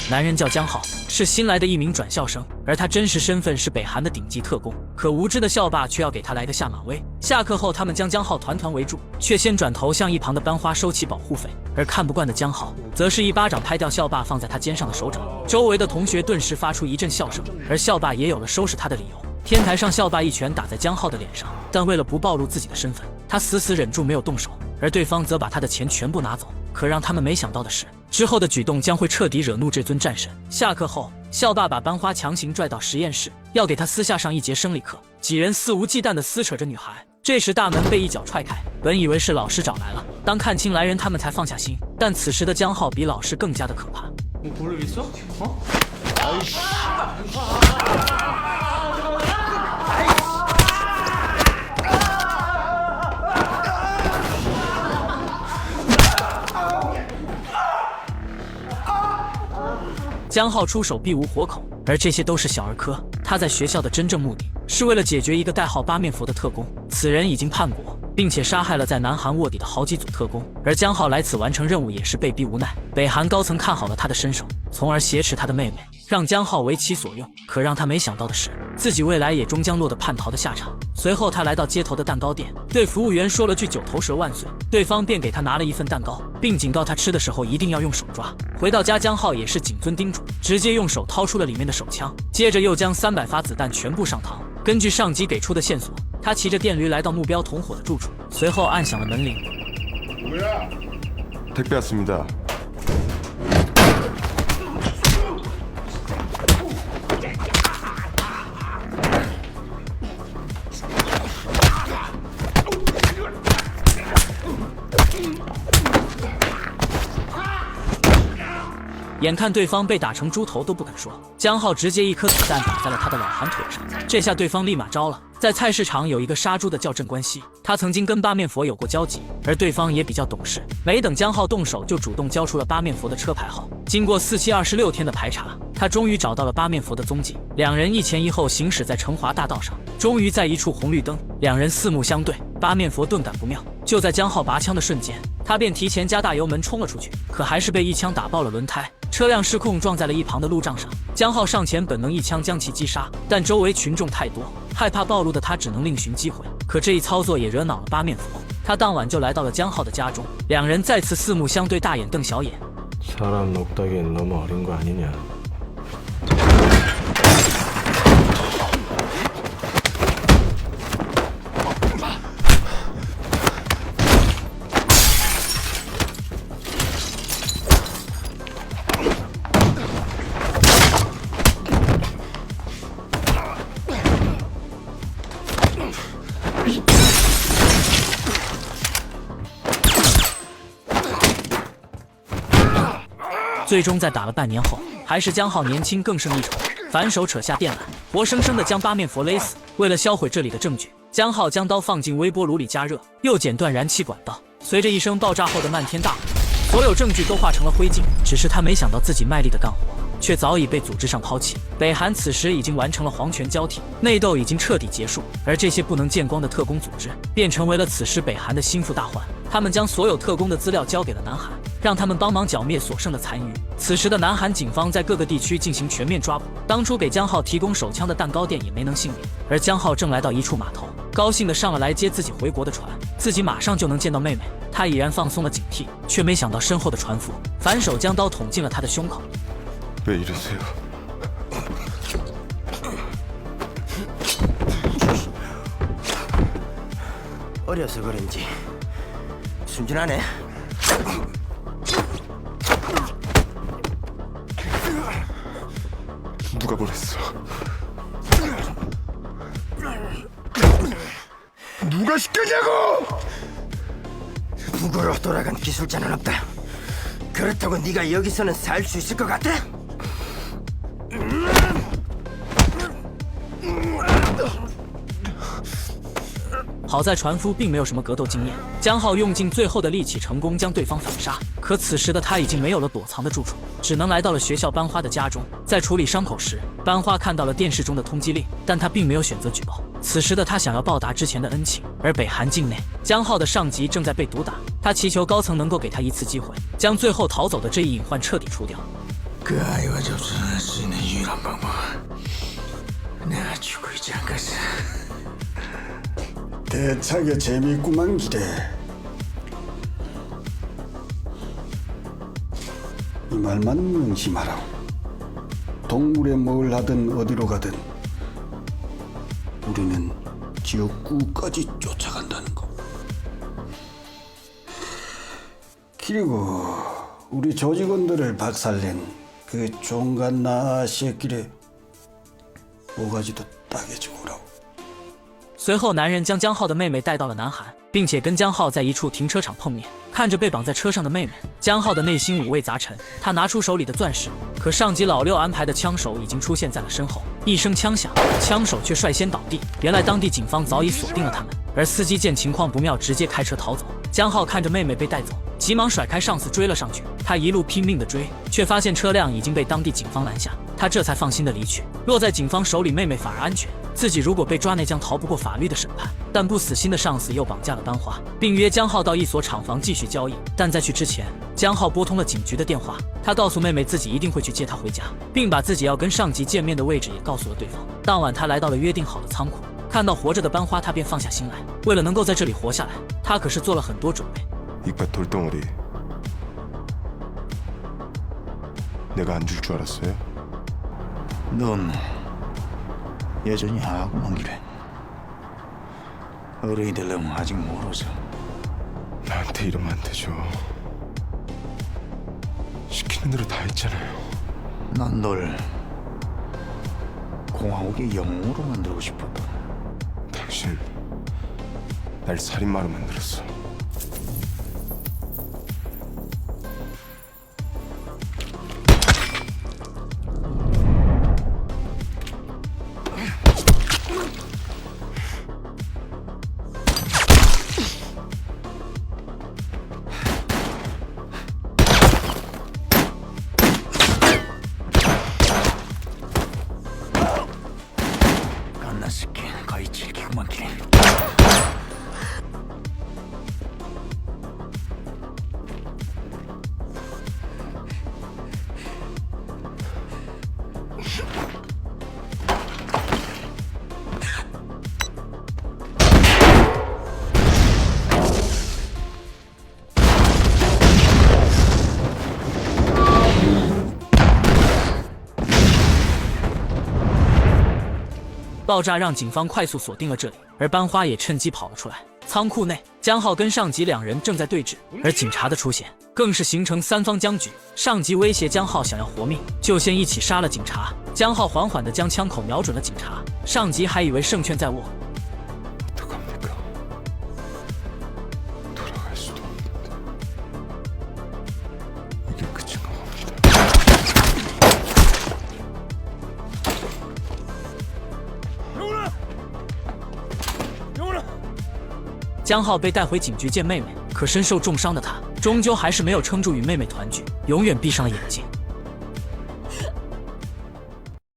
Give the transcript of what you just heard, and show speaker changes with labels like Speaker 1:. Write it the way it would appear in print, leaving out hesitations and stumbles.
Speaker 1: 男人叫江浩，是新来的一名转校生，而他真实身份是北韩的顶级特工。可无知的校霸却要给他来个下马威。下课后，他们将江浩团团围住，却先转头向一旁的班花收起保护费。而看不惯的江浩，则是一巴掌拍掉校霸放在他肩上的手掌。周围的同学顿时发出一阵笑声，而校霸也有了收拾他的理由。天台上，校霸一拳打在江浩的脸上，但为了不暴露自己的身份，他死死忍住没有动手，而对方则把他的钱全部拿走。可让他们没想到的是，之后的举动将会彻底惹怒这尊战神。下课后，校霸把班花强行拽到实验室，要给他私下上一节生理课。几人肆无忌惮地撕扯着女孩。这时大门被一脚踹开，本以为是老师找来了，当看清来人，他们才放下心。但此时的江浩比老师更加的可怕。江浩出手避无活口，而这些都是小儿科。他在学校的真正目的是为了解决一个代号八面佛的特工，此人已经叛国，并且杀害了在南韩卧底的好几组特工。而江浩来此完成任务也是被逼无奈。北韩高层看好了他的身手，从而挟持他的妹妹，让江浩为其所用。可让他没想到的是，自己未来也终将落得叛逃的下场。随后他来到街头的蛋糕店，对服务员说了句九头蛇万岁，对方便给他拿了一份蛋糕，并警告他吃的时候一定要用手抓。回到家，江浩也是谨遵叮嘱，直接用手掏出了里面的手枪，接着又将300发子弹全部上膛。根据上级给出的线索，他骑着电驴来到目标同伙的住处，随后按响了门铃。
Speaker 2: 택배 왔습니다.
Speaker 1: 眼看对方被打成猪头都不肯说，江浩直接一颗子弹打在了他的老韩腿上，这下对方立马招了。在菜市场有一个杀猪的叫镇关西，他曾经跟八面佛有过交集，而对方也比较懂事，没等江浩动手就主动交出了八面佛的车牌号。经过4726天的排查，他终于找到了八面佛的踪迹。两人一前一后行驶在成华大道上，终于在一处红绿灯，两人四目相对，八面佛顿感不妙，就在江浩拔枪的瞬间，他便提前加大油门冲了出去，可还是被一枪打爆了轮胎，车辆失控撞在了一旁的路障上。江浩上前本能一枪将其击杀，但周围群众太多，害怕暴露的他只能另寻机会。可这一操作也惹恼了八面佛，他当晚就来到了江浩的家中，两人再次四目相对，大眼瞪小眼。
Speaker 3: 사람 녹다기엔 너무 어린 거 아니냐?
Speaker 1: 最终在打了半年后，还是江浩年轻更胜一筹，反手扯下电缆，活生生的将八面佛勒死。为了销毁这里的证据，江浩将刀放进微波炉里加热，又剪断燃气管道。随着一声爆炸后的漫天大火，所有证据都化成了灰烬。只是他没想到自己卖力的干活，却早已被组织上抛弃。北韩此时已经完成了皇权交替，内斗已经彻底结束，而这些不能见光的特工组织便成为了此时北韩的心腹大患。他们将所有特工的资料交给了南韩，让他们帮忙剿灭所剩的残余。此时的南韩警方在各个地区进行全面抓捕，当初给江浩提供手枪的蛋糕店也没能幸免。而江浩正来到一处码头，高兴地上了来接自己回国的船，自己马上就能见到妹妹。他已然放松了警惕，却没想到身后的船夫反手将刀捅进了他的胸口。
Speaker 2: 왜 이러세요?
Speaker 4: 어려서 그런지 순진하네.
Speaker 2: 누가 보냈어? 누가 시켰냐고!
Speaker 4: 북으로 돌아간 기술자는 없다. 그렇다고 네가 여기서는 살 수 있을 것 같아?
Speaker 1: 好在船夫并没有什么格斗经验，江浩用尽最后的力气，成功将对方反杀。可此时的他已经没有了躲藏的住处，只能来到了学校班花的家中。在处理伤口时，班花看到了电视中的通缉令，但他并没有选择举报。此时的他想要报答之前的恩情，而北韩境内，江浩的上级正在被毒打，他祈求高层能够给他一次机会，将最后逃走的这一隐患彻底除掉。
Speaker 4: 그 아이와 접촉할 수 있는 유일한 방법. 내가 죽고 있지 않겠어.
Speaker 5: 대차게 재미있구만 기래. 이 말만 명심하라. 동물에 뭘 하든 어디로 가든 우리는 지옥구까지 쫓아간다는 거. 그리고 우리 조직원들을 박살낸 그 종갓나 새끼를 모가지도 따개주고 오라고.
Speaker 1: 随后，男人将江浩的妹妹带到了南韩，并且跟江浩在一处停车场碰面。看着被绑在车上的妹妹，江浩的内心五味杂陈。他拿出手里的钻石，可上级老六安排的枪手已经出现在了身后。一声枪响，枪手却率先倒地。原来当地警方早已锁定了他们，而司机见情况不妙，直接开车逃走。江浩看着妹妹被带走，急忙甩开上司追了上去。他一路拼命的追，却发现车辆已经被当地警方拦下。他这才放心的离去。落在警方手里，妹妹反而安全。自己如果被抓，那将逃不过法律的审判。但不死心的上司又绑架了班花，并约江浩到一所厂房继续交易。但在去之前，江浩拨通了警局的电话，他告诉妹妹自己一定会去接她回家，并把自己要跟上级见面的位置也告诉了对方。当晚，他来到了约定好的仓库，看到活着的班花，他便放下心来。为了能够在这里活下来，他可是做了很多准备。
Speaker 2: 이깟 돌덩어리 내가 안 줄 줄 알았어요?
Speaker 6: 넌 여전히 하구만 기래. 어른이 되려면 아직 멀어서.
Speaker 2: 나한테 이러면 안 되죠. 시키는 대로 다 했잖아요.
Speaker 6: 난 널 공화국의 영웅으로 만들고 싶었다.
Speaker 2: 당신 날 살인마로 만들었어.
Speaker 6: 깐나 스킨 거의 질기구만 기래.
Speaker 1: 爆炸让警方快速锁定了这里，而班花也趁机跑了出来。仓库内，江浩跟上级两人正在对峙，而警察的出现更是形成三方僵局。上级威胁江浩想要活命，就先一起杀了警察。江浩缓缓地将枪口瞄准了警察，上级还以为胜券在握。
Speaker 2: 어떡합니까? 돌아갈 수도 없는데 이게 끝인가 봅니다.
Speaker 4: 영훈아!
Speaker 1: 江浩被带回警局见妹妹，可身受重伤的他，终究还是没有撑住与妹妹团聚，永远闭上了眼睛。